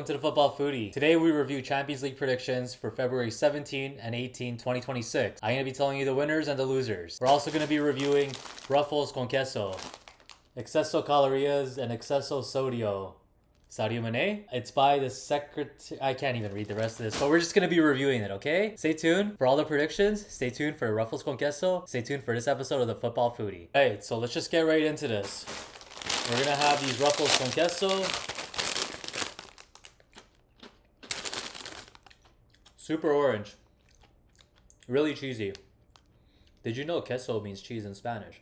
to the Football Foodie. Today we review Champions League predictions for February 17 and 18, 2026. I'm going to be telling you the winners and the losers. We're also going to be reviewing Ruffles con Queso, Exceso Calorías, and Exceso Sodio. Sadio Mane. It's by the secretary. I can't even read the rest of this, but we're just going to be reviewing it, okay? Stay tuned for all the predictions. Stay tuned for Ruffles con Queso. Stay tuned for this episode of the Football Foodie. Alright, so let's just get right into this. We're going to have these Ruffles con Queso. Super orange. Really cheesy. Did you know queso means cheese in Spanish?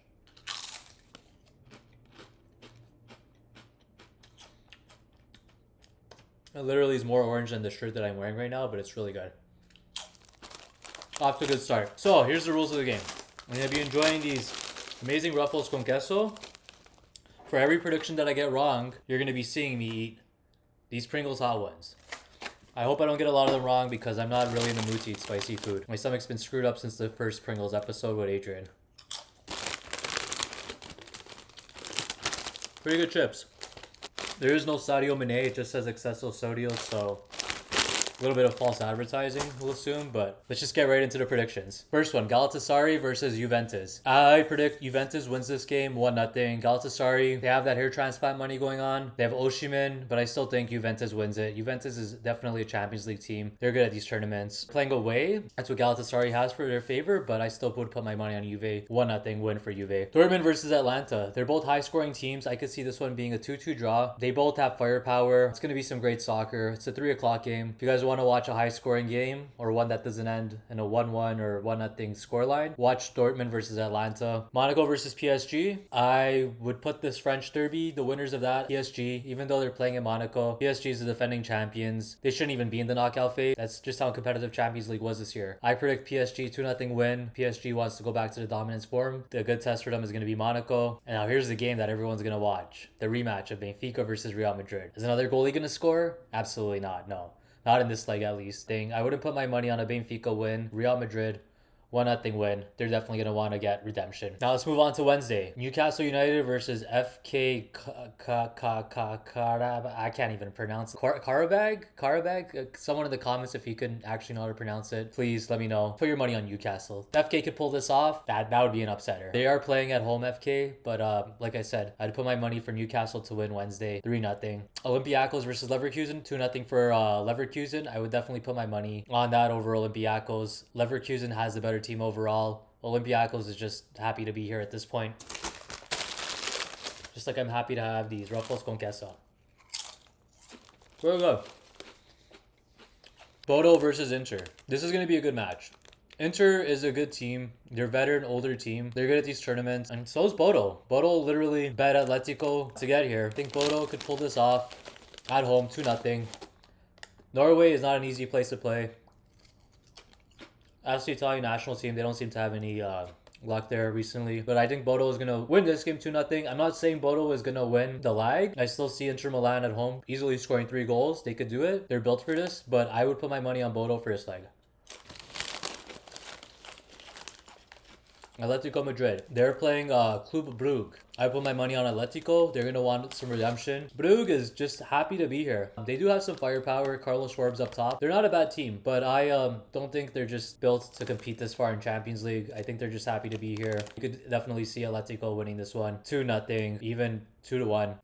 It literally is more orange than the shirt that I'm wearing right now, but it's really good. Off to a good start. So, here's the rules of the game. I'm going to be enjoying these amazing Ruffles con Queso. For every prediction that I get wrong, you're going to be seeing me eat these Pringles Hot Ones. I hope I don't get a lot of them wrong because I'm not really in the mood to eat spicy food. My stomach's been screwed up since the first Pringles episode with Adrian. Pretty good chips. There is no Sadio Mane, it just says Exceso Sodio, so a little bit of false advertising, we'll assume, but let's just get right into the predictions. First one, Galatasaray versus Juventus. I predict Juventus wins this game 1-0. Galatasaray, they have that hair transplant money going on. They have Osimhen, but I still think Juventus wins it. Juventus is definitely a Champions League team. They're good at these tournaments. Playing away, that's what Galatasaray has for their favor, but I still would put my money on Juve. 1-0 win for Juve. Dortmund versus Atlanta. They're both high-scoring teams. I could see this one being a 2-2 draw. They both have firepower. It's going to be some great soccer. It's a 3 o'clock game. If you guys want to watch a high-scoring game or one that doesn't end in a 1-1 or 1-0 scoreline, watch Dortmund versus Atlanta. Monaco versus PSG. I would put this French derby, the winners of that, PSG, even though they're playing in Monaco. PSG is the defending champions. They shouldn't even be in the knockout phase. That's just how competitive Champions League was this year. I predict PSG 2-0 win. PSG wants to go back to the dominance form. The good test for them is going to be Monaco. And now here's the game that everyone's going to watch. The rematch of Benfica versus Real Madrid. Is another goalie going to score? Absolutely not. No. Not in this leg, at least. I wouldn't put my money on a Benfica win. Real Madrid, 1-0 win. They're definitely going to want to get redemption. Now let's move on to Wednesday. Newcastle United versus FK I can't even pronounce it. Karabag? Someone in the comments, if you can actually know how to pronounce it, please let me know. Put your money on Newcastle. If FK could pull this off, that would be an upsetter. They are playing at home, FK, but like I said, I'd put my money for Newcastle to win Wednesday, 3-0. Olympiacos versus Leverkusen, 2-0 for Leverkusen. I would definitely put my money on that over Olympiacos. Leverkusen has the better team overall. Olympiacos is just happy to be here at this point. Just like I'm happy to have these Ruffles con Queso. Very good. Bodo versus Inter. This is going to be a good match. Inter is a good team. They're veteran, older team. They're good at these tournaments. And so is Bodo. Bodo literally bet Atletico to get here. I think Bodo could pull this off at home, 2-0. Norway is not an easy place to play. As the Italian national team, they don't seem to have any luck there recently. But I think Bodo is going to win this game 2-0. I'm not saying Bodo is going to win the lag. I still see Inter Milan at home easily scoring 3 goals. They could do it. They're built for this. But I would put my money on Bodo for this leg. Atletico Madrid. They're playing Club Brugge. I put my money on Atletico. They're going to want some redemption. Brugge is just happy to be here. They do have some firepower. Carlos Schwab's up top. They're not a bad team, but I don't think they're just built to compete this far in Champions League. I think they're just happy to be here. You could definitely see Atletico winning this one. 2-0, even 2-1.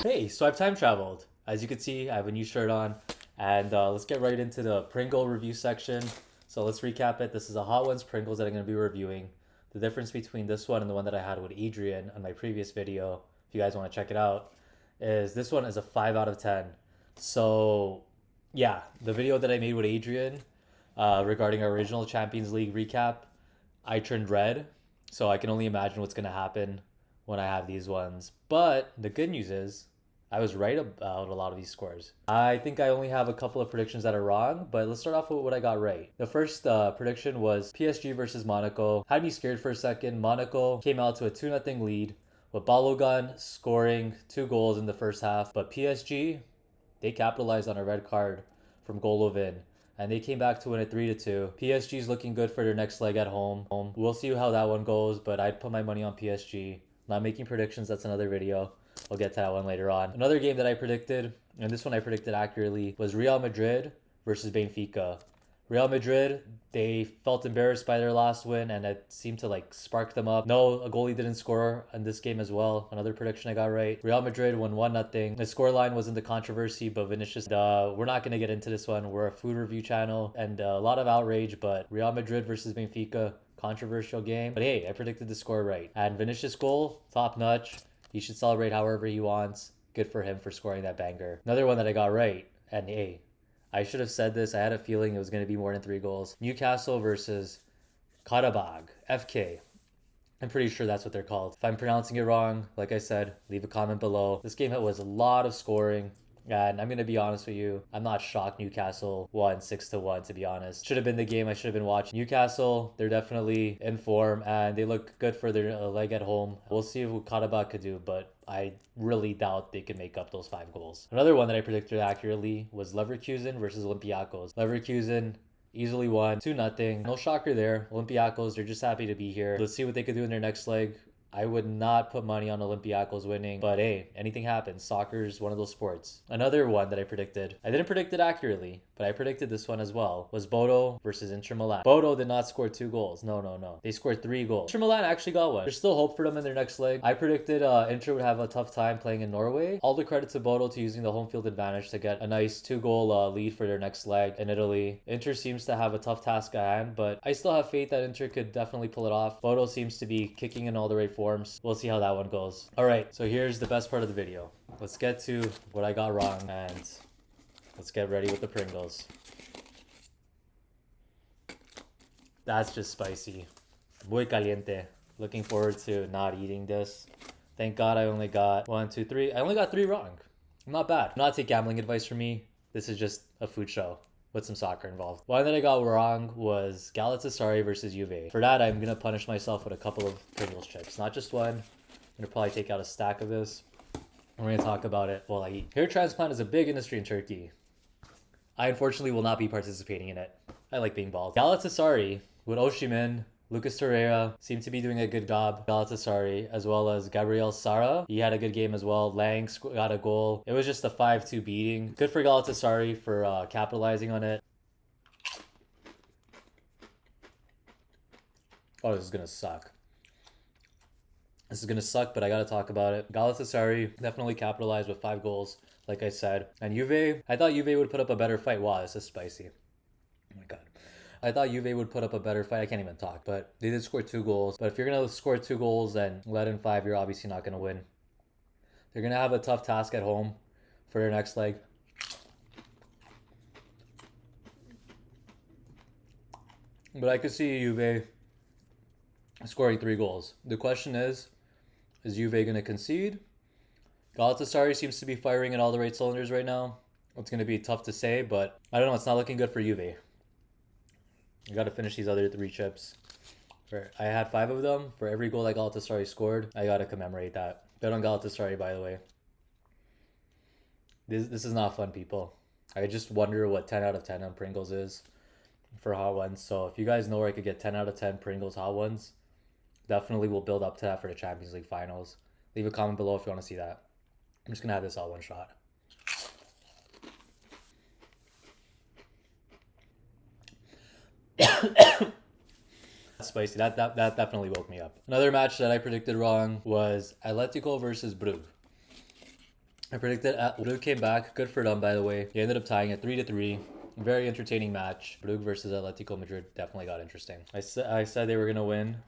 Hey, so I've time traveled. As you can see, I have a new shirt on. And let's get right into the Pringle review section. So let's recap it. This is a Hot Ones Pringles that I'm going to be reviewing. The difference between this one and the one that I had with Adrian on my previous video, if you guys want to check it out, is this one is a 5 out of 10. So yeah, the video that I made with Adrian regarding our original Champions League recap, I turned red. So I can only imagine what's going to happen when I have these ones. But the good news is I was right about a lot of these scores. I think I only have a couple of predictions that are wrong, but let's start off with what I got right. The first prediction was PSG versus Monaco. Had me scared for a second. Monaco came out to a 2-0 lead with Balogun scoring 2 goals in the first half. But PSG, they capitalized on a red card from Golovin, and they came back to win it 3-2. PSG's looking good for their next leg at home. We'll see how that one goes, but I'd put my money on PSG. Not making predictions, that's another video. We'll get to that one later on. Another game that I predicted, and this one I predicted accurately, was Real Madrid versus Benfica. Real Madrid, they felt embarrassed by their last win, and it seemed to like spark them up. No, a goalie didn't score in this game as well. Another prediction I got right. Real Madrid won 1-0. The scoreline wasn't the controversy, but Vinicius, we're not going to get into this one. We're a food review channel, and a lot of outrage, but Real Madrid versus Benfica, controversial game. But hey, I predicted the score right. And Vinicius goal, top notch. He should celebrate however he wants. Good for him for scoring that banger. Another one that I got right, and hey, I should have said this. I had a feeling it was going to be more than 3 goals. Newcastle versus Karabag, FK. I'm pretty sure that's what they're called. If I'm pronouncing it wrong, like I said, leave a comment below. This game was a lot of scoring. And I'm going to be honest with you, I'm not shocked Newcastle won 6-1, to be honest. Should have been the game I should have been watching. Newcastle, they're definitely in form and they look good for their leg at home. We'll see what Karabakh could do, but I really doubt they can make up those 5 goals. Another one that I predicted accurately was Leverkusen versus Olympiacos. Leverkusen easily won 2-0. No shocker there. Olympiacos, they're just happy to be here. Let's see what they could do in their next leg. I would not put money on Olympiacos winning, but hey, anything happens. Soccer is one of those sports. Another one that I predicted, I didn't predict it accurately, but I predicted this one as well, was Bodo versus Inter Milan. Bodo did not score 2 goals. No. They scored 3 goals. Inter Milan actually got one. There's still hope for them in their next leg. I predicted Inter would have a tough time playing in Norway. All the credit to Bodo to using the home field advantage to get a nice 2-goal lead for their next leg in Italy. Inter seems to have a tough task at hand, but I still have faith that Inter could definitely pull it off. Bodo seems to be kicking in all the right forms. We'll see how that one goes. All right, so here's the best part of the video. Let's get to what I got wrong and let's get ready with the Pringles. That's just spicy. Muy caliente. Looking forward to not eating this. Thank God I only got 1, 2, 3. I only got 3 wrong. Not bad. Do not take gambling advice from me. This is just a food show with some soccer involved. One that I got wrong was Galatasaray versus Juve. For that, I'm gonna punish myself with a couple of Pringles chips. Not just one. I'm gonna probably take out a stack of this. We're gonna talk about it while I eat. Hair transplant is a big industry in Turkey. I unfortunately will not be participating in it. I like being bald. Galatasaray with Osimhen, Lucas Torreira seemed to be doing a good job. Galatasaray, as well as Gabriel Sara. He had a good game as well. Lang got a goal. It was just a 5-2 beating. Good for Galatasaray for capitalizing on it. Oh, this is going to suck. This is going to suck, but I got to talk about it. Galatasaray definitely capitalized with 5 goals, like I said. And Juve, I thought Juve would put up a better fight. Wow, this is spicy. Oh my God. I thought Juve would put up a better fight. I can't even talk, but they did score 2 goals. But if you're going to score 2 goals and let in 5, you're obviously not going to win. They're going to have a tough task at home for their next leg. But I could see Juve scoring 3 goals. The question is Juve going to concede? Galatasaray seems to be firing in all the right cylinders right now. It's going to be tough to say, but I don't know. It's not looking good for Juve. I got to finish these other 3 chips. I had 5 of them. For every goal that Galatasaray scored, I got to commemorate that. Bet on Galatasaray, by the way. This is not fun, people. I just wonder what 10 out of 10 on Pringles is for hot ones. So if you guys know where I could get 10 out of 10 Pringles hot ones, definitely we'll build up to that for the Champions League finals. Leave a comment below if you want to see that. I'm just going to have this all one shot. Spicy. That definitely woke me up. Another match that I predicted wrong was Atletico versus Brugge. I predicted Brugge came back. Good for them, by the way. They ended up tying it 3-3. Very entertaining match. Brugge versus Atletico Madrid definitely got interesting. I said they were going to win.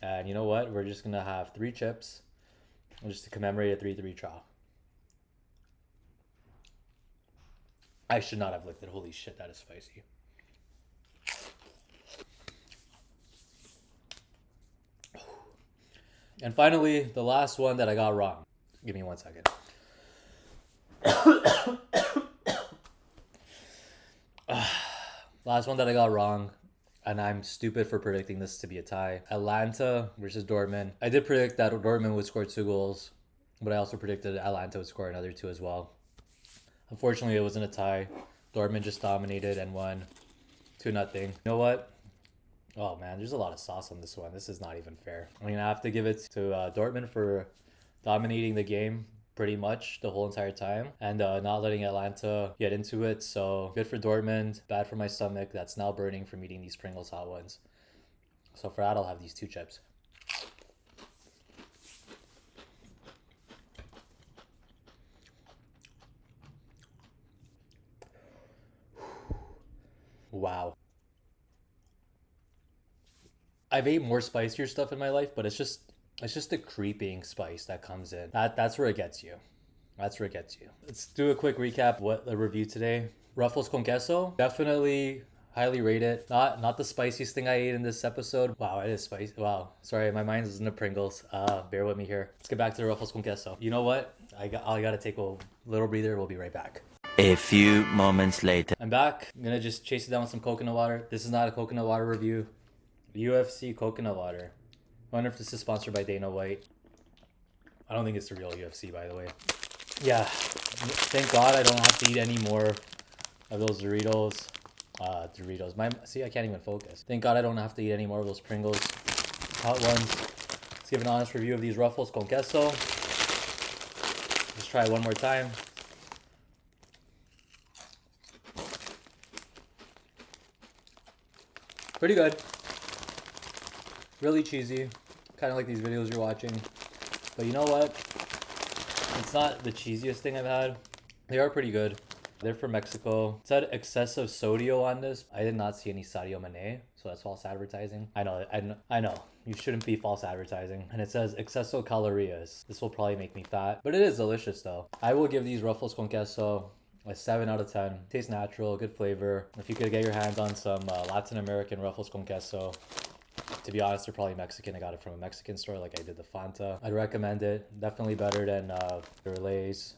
And you know what? We're just going to have 3 chips just to commemorate a 3-3 draw. I should not have licked it. Holy shit, that is spicy. And finally, the last one that I got wrong. Give me 1 second. Last one that I got wrong, and I'm stupid for predicting this to be a tie. Atlanta versus Dortmund. I did predict that Dortmund would score 2 goals, but I also predicted Atlanta would score another 2 as well. Unfortunately, it wasn't a tie. Dortmund just dominated and won 2-0. You know what? Oh man, there's a lot of sauce on this one. This is not even fair. I mean, I have to give it to Dortmund for dominating the game. pretty much the whole entire time, and not letting Atlanta get into it. So good for Dortmund, bad for my stomach that's now burning from eating these Pringles hot ones. So for that, I'll have these 2 chips. Wow. I've ate more spicier stuff in my life, but it's just the creeping spice that comes in. That's where it gets you. That's where it gets you. Let's do a quick recap. What the review today? Ruffles con queso. Definitely highly rate it. Not the spiciest thing I ate in this episode. Wow, it is spicy. Wow. Sorry, my mind is in the Pringles. Bear with me here. Let's get back to the Ruffles con queso. You know what? I gotta take a little breather. We'll be right back. A few moments later. I'm back. I'm gonna just chase it down with some coconut water. This is not a coconut water review. UFC coconut water. I wonder if this is sponsored by Dana White. I don't think it's the real UFC, by the way. Yeah, thank God I don't have to eat any more of those Doritos. See, I can't even focus. Thank God I don't have to eat any more of those Pringles hot ones. Let's give an honest review of these Ruffles con queso. Let's try it one more time. Pretty good. Really cheesy. Kind of like these videos you're watching. But you know what? It's not the cheesiest thing I've had. They are pretty good. They're from Mexico. It said excessive sodio on this. I did not see any sadio mane, so that's false advertising. I know. You shouldn't be false advertising. And it says exceso calorías. This will probably make me fat, but it is delicious though. I will give these Ruffles con queso a 7 out of 10. Tastes natural, good flavor. If you could get your hands on some Latin American Ruffles con queso, to be honest, they're probably Mexican. I got it from a Mexican store like I did the Fanta. I'd recommend it. Definitely better than their Lay's.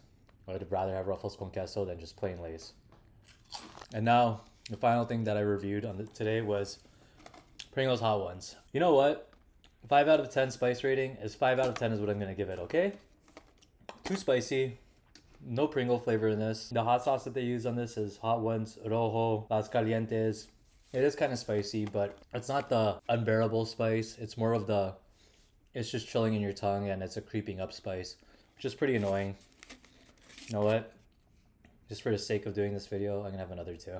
I'd rather have Ruffles con queso than just plain Lay's. And now, the final thing that I reviewed on today was Pringles hot ones. You know what? 5 out of 10 spice rating is 5 out of 10 is what I'm going to give it, okay? Too spicy. No Pringle flavor in this. The hot sauce that they use on this is Hot Ones, Rojo, Las Calientes. It is kind of spicy, but it's not the unbearable spice. It's more of the, it's just chilling in your tongue and it's a creeping up spice, which is pretty annoying. You know what? Just for the sake of doing this video, I'm gonna have another 2.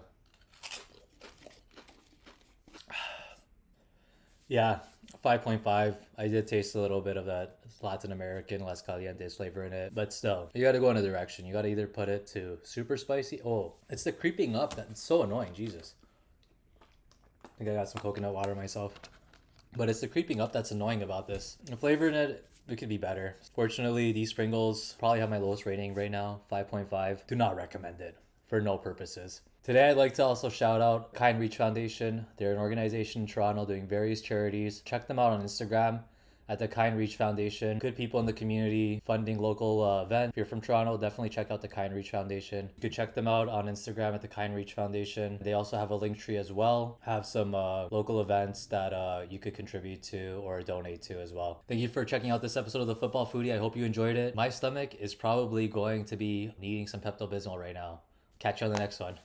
Yeah, 5.5. I did taste a little bit of that Latin American Las Calientes flavor in it, but still, you gotta go in a direction. You gotta either put it to super spicy. Oh, it's the creeping up that's so annoying, Jesus. I think I got some coconut water myself. But it's the creeping up that's annoying about this. The flavor in it could be better. Fortunately, these Pringles probably have my lowest rating right now, 5.5. Do not recommend it for no purposes. Today, I'd like to also shout out Kind Reach Foundation. They're an organization in Toronto doing various charities. Check them out on Instagram at the Kind Reach Foundation. Good people in the community funding local events. If you're from Toronto, definitely check out the Kind Reach Foundation. You could check them out on Instagram at the Kind Reach Foundation. They also have a link tree as well. Have some local events that you could contribute to or donate to as well. Thank you for checking out this episode of The Football Foodie. I hope you enjoyed it. My stomach is probably going to be needing some Pepto-Bismol right now. Catch you on the next one.